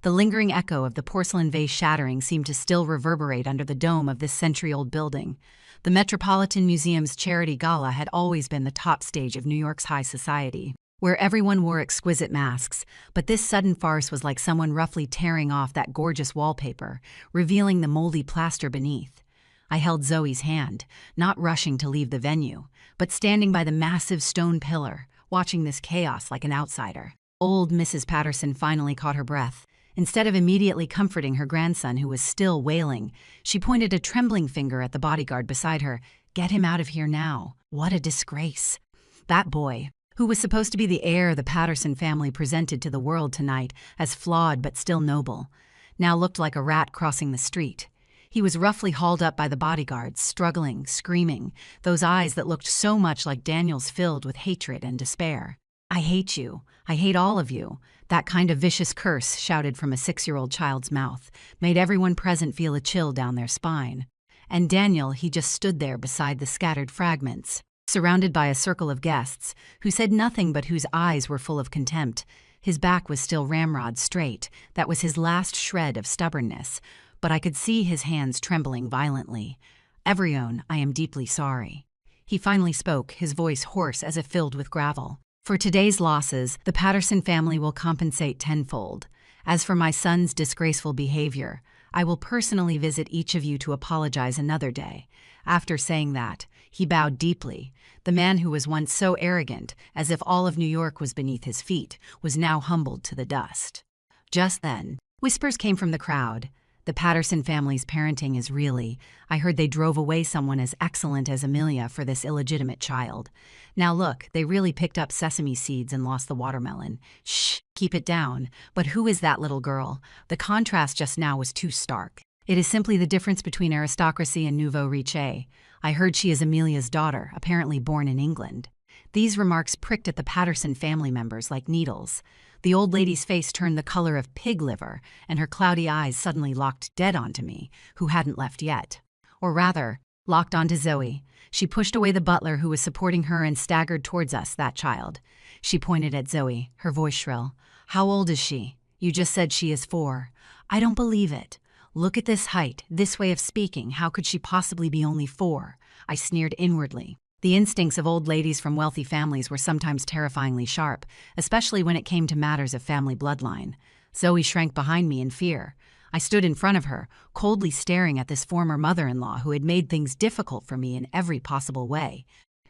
The lingering echo of the porcelain vase shattering seemed to still reverberate under the dome of this century-old building. The Metropolitan Museum's Charity Gala had always been the top stage of New York's high society, where everyone wore exquisite masks, but this sudden farce was like someone roughly tearing off that gorgeous wallpaper, revealing the moldy plaster beneath. I held Zoe's hand, not rushing to leave the venue, but standing by the massive stone pillar, watching this chaos like an outsider. Old Mrs. Patterson finally caught her breath. Instead of immediately comforting her grandson, who was still wailing, she pointed a trembling finger at the bodyguard beside her. "Get him out of here now. What a disgrace." That boy, who was supposed to be the heir the Patterson family presented to the world tonight as flawed but still noble, now looked like a rat crossing the street. He was roughly hauled up by the bodyguards, struggling, screaming, those eyes that looked so much like Daniel's filled with hatred and despair. "I hate you. I hate all of you." That kind of vicious curse, shouted from a 6-year-old child's mouth, made everyone present feel a chill down their spine. And Daniel, he just stood there beside the scattered fragments, surrounded by a circle of guests who said nothing but whose eyes were full of contempt. His back was still ramrod straight. That was his last shred of stubbornness, but I could see his hands trembling violently. "Everyone, I am deeply sorry." He finally spoke, his voice hoarse as if filled with gravel. "For today's losses, the Patterson family will compensate tenfold. As for my son's disgraceful behavior, I will personally visit each of you to apologize another day." After saying that, he bowed deeply. The man who was once so arrogant, as if all of New York was beneath his feet, was now humbled to the dust. Just then, whispers came from the crowd. "The Patterson family's parenting is really. I heard they drove away someone as excellent as Amelia for this illegitimate child. Now look, they really picked up sesame seeds and lost the watermelon. Shh, keep it down. But who is that little girl? The contrast just now was too stark. It is simply the difference between aristocracy and nouveau riche. I heard she is Amelia's daughter, apparently born in England." These remarks pricked at the Patterson family members like needles. The old lady's face turned the color of pig liver, and her cloudy eyes suddenly locked dead onto me, who hadn't left yet. Or rather, locked onto Zoe. She pushed away the butler who was supporting her and staggered towards us, that child. She pointed at Zoe, her voice shrill. "How old is she? You just said she is 4. I don't believe it. Look at this height, this way of speaking. How could she possibly be only 4? I sneered inwardly. The instincts of old ladies from wealthy families were sometimes terrifyingly sharp, especially when it came to matters of family bloodline. Zoe shrank behind me in fear. I stood in front of her, coldly staring at this former mother-in-law who had made things difficult for me in every possible way.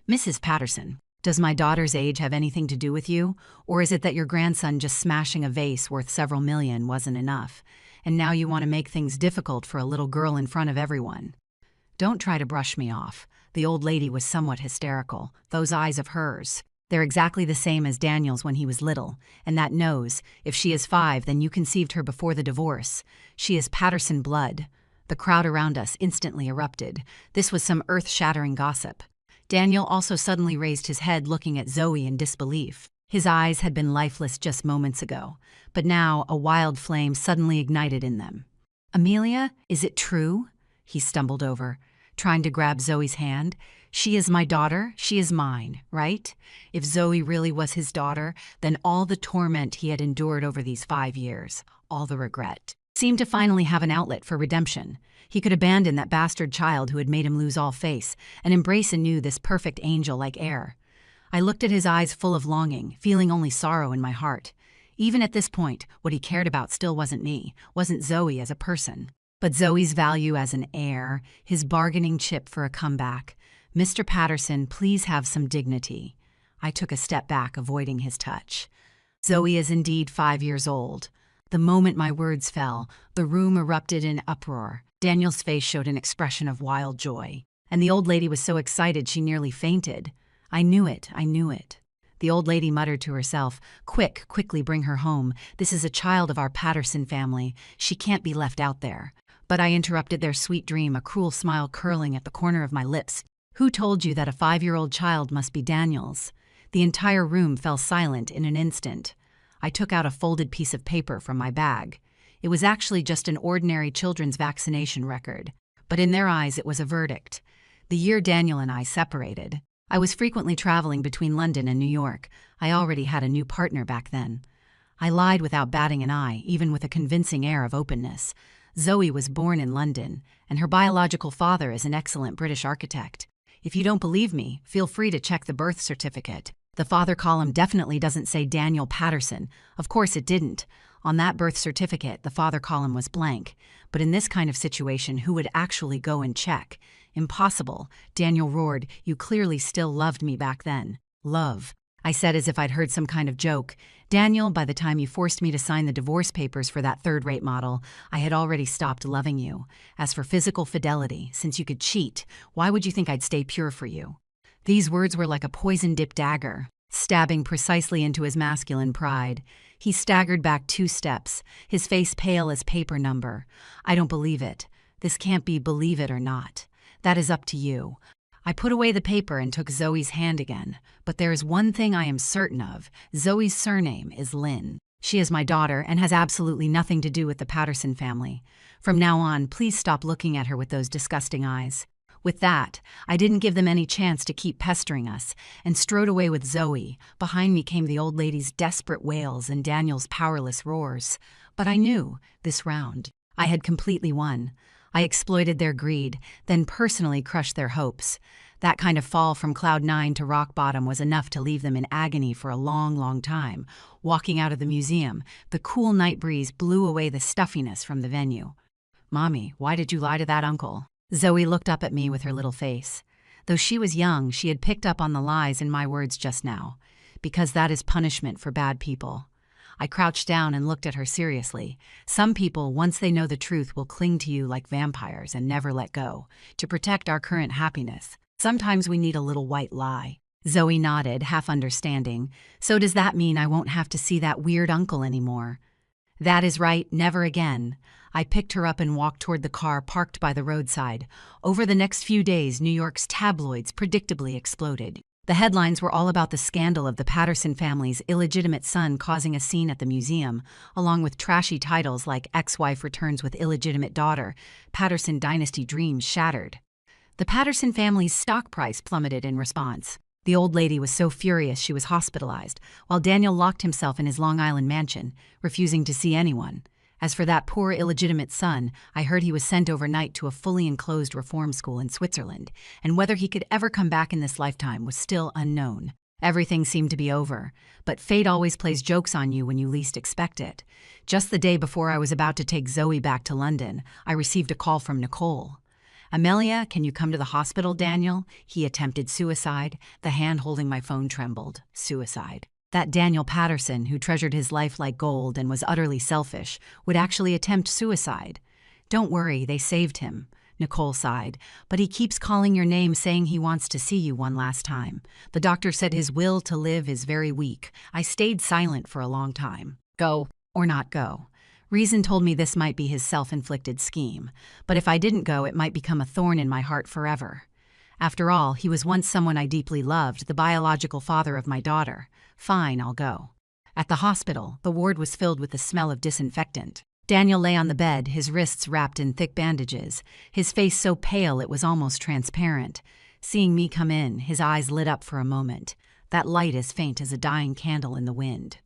"Mrs. Patterson, does my daughter's age have anything to do with you? Or is it that your grandson just smashing a vase worth several million wasn't enough? And now you want to make things difficult for a little girl in front of everyone?" "Don't try to brush me off." The old lady was somewhat hysterical. Those eyes of hers. They're exactly the same as Daniel's when he was little. And that nose, if she is 5, then you conceived her before the divorce. She is Patterson blood. The crowd around us instantly erupted. This was some earth-shattering gossip. Daniel also suddenly raised his head, looking at Zoe in disbelief. His eyes had been lifeless just moments ago, but now a wild flame suddenly ignited in them. "Amelia, is it true?" He stumbled over, trying to grab Zoe's hand. "She is my daughter, she is mine, right?" If Zoe really was his daughter, then all the torment he had endured over these 5 years, all the regret, seemed to finally have an outlet for redemption. He could abandon that bastard child who had made him lose all face, and embrace anew this perfect angel like heir. I looked at his eyes full of longing, feeling only sorrow in my heart. Even at this point, what he cared about still wasn't me, wasn't Zoe as a person, but Zoe's value as an heir, his bargaining chip for a comeback. "Mr. Patterson, please have some dignity." I took a step back, avoiding his touch. "Zoe is indeed 5 years old." The moment my words fell, the room erupted in uproar. Daniel's face showed an expression of wild joy, and the old lady was so excited she nearly fainted. I knew it, I knew it. The old lady muttered to herself, Quickly bring her home. This is a child of our Patterson family. She can't be left out there." But I interrupted their sweet dream, a cruel smile curling at the corner of my lips. "Who told you that a 5-year-old child must be Daniel's?" The entire room fell silent in an instant. I took out a folded piece of paper from my bag. It was actually just an ordinary children's vaccination record, but in their eyes it was a verdict. The year Daniel and I separated, I was frequently traveling between London and New York. I already had a new partner back then. I lied without batting an eye, even with a convincing air of openness. Zoe was born in London, and her biological father is an excellent British architect. If you don't believe me, feel free to check the birth certificate. The father column definitely doesn't say Daniel Patterson. Of course it didn't. On that birth certificate, the father column was blank. But in this kind of situation, who would actually go and check? "Impossible," Daniel roared. "You clearly still loved me back then." "Love," I said as if I'd heard some kind of joke. "Daniel, by the time you forced me to sign the divorce papers for that third-rate model, I had already stopped loving you. As for physical fidelity, since you could cheat, why would you think I'd stay pure for you?" These words were like a poison-dipped dagger, stabbing precisely into his masculine pride. He staggered back 2 steps, his face pale as paper number. "I don't believe it. This can't be, believe it or not. That is up to you." I put away the paper and took Zoe's hand again. "But there is one thing I am certain of. Zoe's surname is Lynn. She is my daughter and has absolutely nothing to do with the Patterson family. From now on, please stop looking at her with those disgusting eyes." With that, I didn't give them any chance to keep pestering us, and strode away with Zoe. Behind me came the old lady's desperate wails and Daniel's powerless roars. But I knew, this round, I had completely won. I exploited their greed, then personally crushed their hopes. That kind of fall from cloud 9 to rock bottom was enough to leave them in agony for a long, long time. Walking out of the museum, the cool night breeze blew away the stuffiness from the venue. "Mommy, why did you lie to that uncle?" Zoe looked up at me with her little face. Though she was young, she had picked up on the lies in my words just now. "Because that is punishment for bad people." I crouched down and looked at her seriously. "Some people, once they know the truth, will cling to you like vampires and never let go. To protect our current happiness, sometimes we need a little white lie." Zoe nodded, half understanding. "So does that mean I won't have to see that weird uncle anymore?" "That is right, never again." I picked her up and walked toward the car parked by the roadside. Over the next few days, New York's tabloids predictably exploded. The headlines were all about the scandal of the Patterson family's illegitimate son causing a scene at the museum, along with trashy titles like "Ex-wife returns with illegitimate daughter," "Patterson dynasty dreams shattered." The Patterson family's stock price plummeted in response. The old lady was so furious she was hospitalized, while Daniel locked himself in his Long Island mansion, refusing to see anyone. As for that poor illegitimate son, I heard he was sent overnight to a fully enclosed reform school in Switzerland, and whether he could ever come back in this lifetime was still unknown. Everything seemed to be over, but fate always plays jokes on you when you least expect it. Just the day before I was about to take Zoe back to London, I received a call from Nicole. "Amelia, can you come to the hospital, Daniel? He attempted suicide." The hand holding my phone trembled. Suicide. That Daniel Patterson, who treasured his life like gold and was utterly selfish, would actually attempt suicide. "Don't worry, they saved him," Nicole sighed. "But he keeps calling your name, saying he wants to see you one last time. The doctor said his will to live is very weak." I stayed silent for a long time. Go or not go? Reason told me this might be his self-inflicted scheme, but if I didn't go, it might become a thorn in my heart forever. After all, he was once someone I deeply loved, the biological father of my daughter. Fine, I'll go. At the hospital, the ward was filled with the smell of disinfectant. Daniel lay on the bed, his wrists wrapped in thick bandages, his face so pale it was almost transparent. Seeing me come in, his eyes lit up for a moment, that light as faint as a dying candle in the wind.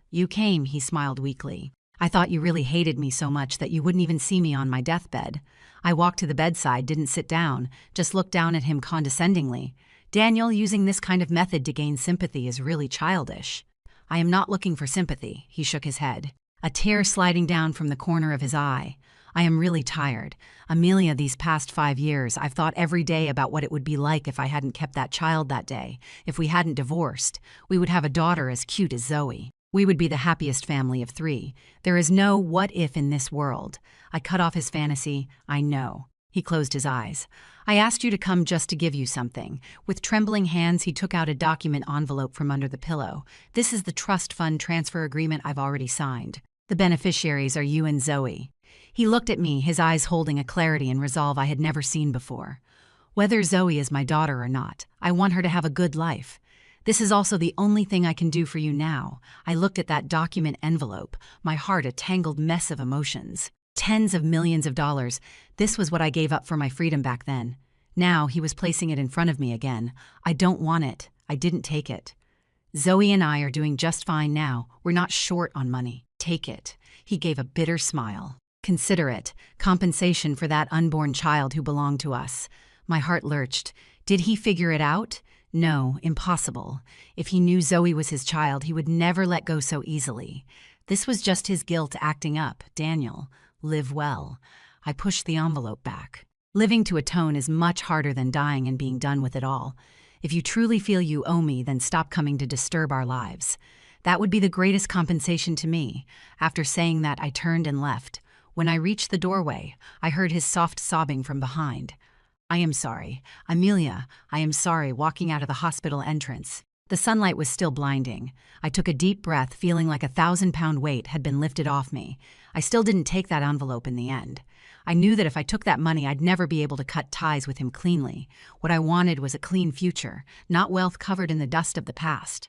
"You came," he smiled weakly. "I thought you really hated me so much that you wouldn't even see me on my deathbed." I walked to the bedside, didn't sit down, just looked down at him condescendingly. "Daniel, using this kind of method to gain sympathy is really childish." "I am not looking for sympathy," he shook his head, a tear sliding down from the corner of his eye. "I am really tired. Amelia, these past 5 years, I've thought every day about what it would be like if I hadn't kept that child that day, if we hadn't divorced. We would have a daughter as cute as Zoe. We would be the happiest family of 3. There is no what if in this world." I cut off his fantasy. "I know." He closed his eyes. "I asked you to come just to give you something." With trembling hands, he took out a document envelope from under the pillow. "This is the trust fund transfer agreement I've already signed. The beneficiaries are you and Zoe." He looked at me, his eyes holding a clarity and resolve I had never seen before. "Whether Zoe is my daughter or not, I want her to have a good life. This is also the only thing I can do for you now." I looked at that document envelope, my heart a tangled mess of emotions. Tens of millions of dollars. This was what I gave up for my freedom back then. Now he was placing it in front of me again. "I don't want it. I didn't take it. Zoe and I are doing just fine now. We're not short on money. Take it." He gave a bitter smile. "Consider it. Compensation for that unborn child who belonged to us." My heart lurched. Did he figure it out? No, impossible. If he knew Zoe was his child, he would never let go so easily. This was just his guilt acting up. "Daniel, live well." I pushed the envelope back. Living to atone is much harder than dying and being done with it all. If you truly feel you owe me, then stop coming to disturb our lives. That would be the greatest compensation to me. After saying that, I turned and left. When I reached the doorway, I heard his soft sobbing from behind. "I am sorry. Amelia, I am sorry," walking out of the hospital entrance. The sunlight was still blinding. I took a deep breath, feeling like a 1,000-pound weight had been lifted off me. I still didn't take that envelope in the end. I knew that if I took that money, I'd never be able to cut ties with him cleanly. What I wanted was a clean future, not wealth covered in the dust of the past.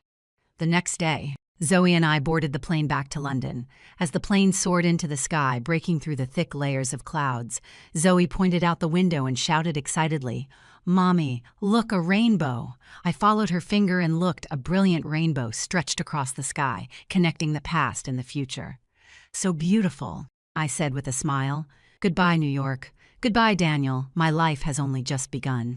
The next day, Zoe and I boarded the plane back to London. As the plane soared into the sky, breaking through the thick layers of clouds, Zoe pointed out the window and shouted excitedly, "Mommy, look, a rainbow!" I followed her finger and looked. A brilliant rainbow stretched across the sky, connecting the past and the future. "So beautiful," I said with a smile. "Goodbye, New York. Goodbye, Daniel. My life has only just begun."